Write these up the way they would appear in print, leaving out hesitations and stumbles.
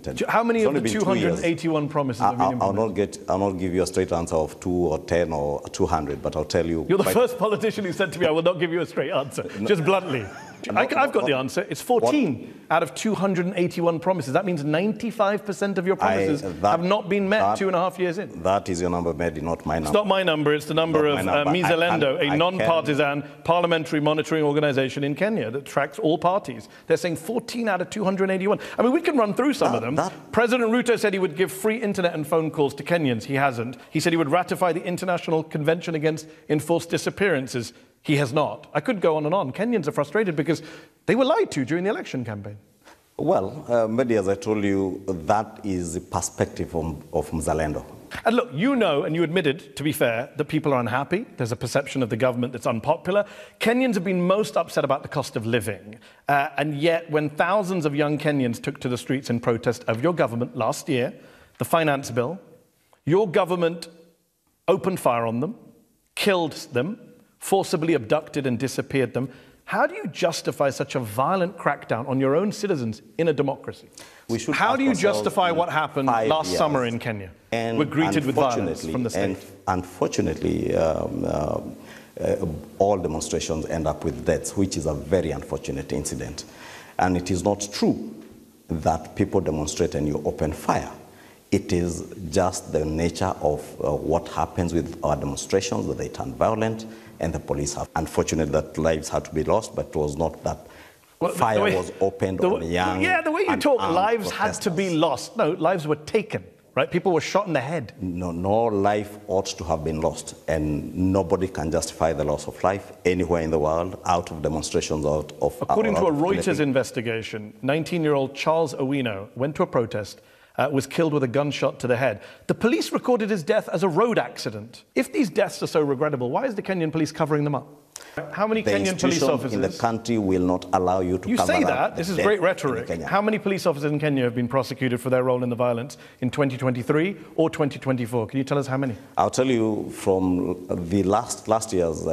implemented. How many of the 281 promises have been implemented? I'll not give you a straight answer of 2 or 10 or 200, but I'll tell you... You're the first politician who said to me, I will not give you a straight answer, just bluntly. I've got the answer. It's 14 out of 281 promises. That means 95% of your promises have not been met 2.5 years in. That is your number, Medhi, not my number. It's not my number. It's the number of Mizalendo, a non-partisan parliamentary monitoring organization in Kenya that tracks all parties. They're saying 14 out of 281. I mean, we can run through some of them. President Ruto said he would give free internet and phone calls to Kenyans. He hasn't. He said he would ratify the International Convention Against Enforced Disappearances. He has not. I could go on and on. Kenyans are frustrated because they were lied to during the election campaign. Well, Medhi, as I told you, that is the perspective of Mzalendo. And look, you know, and you admitted, to be fair, that people are unhappy. There's a perception of the government that's unpopular. Kenyans have been most upset about the cost of living. And yet, when thousands of young Kenyans took to the streets in protest of your government last year, the finance bill, your government opened fire on them, killed them, forcibly abducted and disappeared them. How do you justify such a violent crackdown on your own citizens in a democracy? How do you justify what happened last summer in Kenya? And we're greeted with violence from the state. Unfortunately, all demonstrations end up with deaths, which is a very unfortunate incident. And it is not true that people demonstrate and you open fire. It is just the nature of what happens with our demonstrations, that they turn violent, and the police have. Unfortunate that lives had to be lost, but it was not that fire was opened on young. Yeah, the way you talk, lives had to be lost. No, lives were taken, right? People were shot in the head. No life ought to have been lost, and nobody can justify the loss of life anywhere in the world out of demonstrations According to a Reuters investigation, 19-year-old Charles Owino went to a protest, was killed with a gunshot to the head. The police recorded his death as a road accident. If these deaths are so regrettable, why is the Kenyan police covering them up? How many Kenyan police officers in the country will not allow you to cover up? You say that, this is great rhetoric. How many police officers in Kenya have been prosecuted for their role in the violence in 2023 or 2024? Can you tell us how many? I'll tell you from the last year's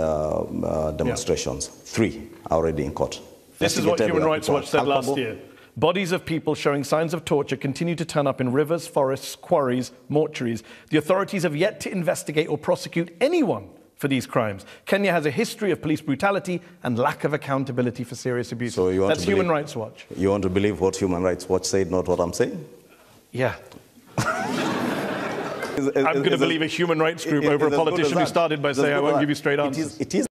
demonstrations, 3 are already in court. This is what Human Rights Watch said last year. Bodies of people showing signs of torture continue to turn up in rivers, forests, quarries, mortuaries. The authorities have yet to investigate or prosecute anyone for these crimes. Kenya has a history of police brutality and lack of accountability for serious abuse. So that's Human Rights Watch. You want to believe what Human Rights Watch said, not what I'm saying? Yeah. I'm going to believe a human rights group over a politician who started by saying, I won't give you straight answers. It is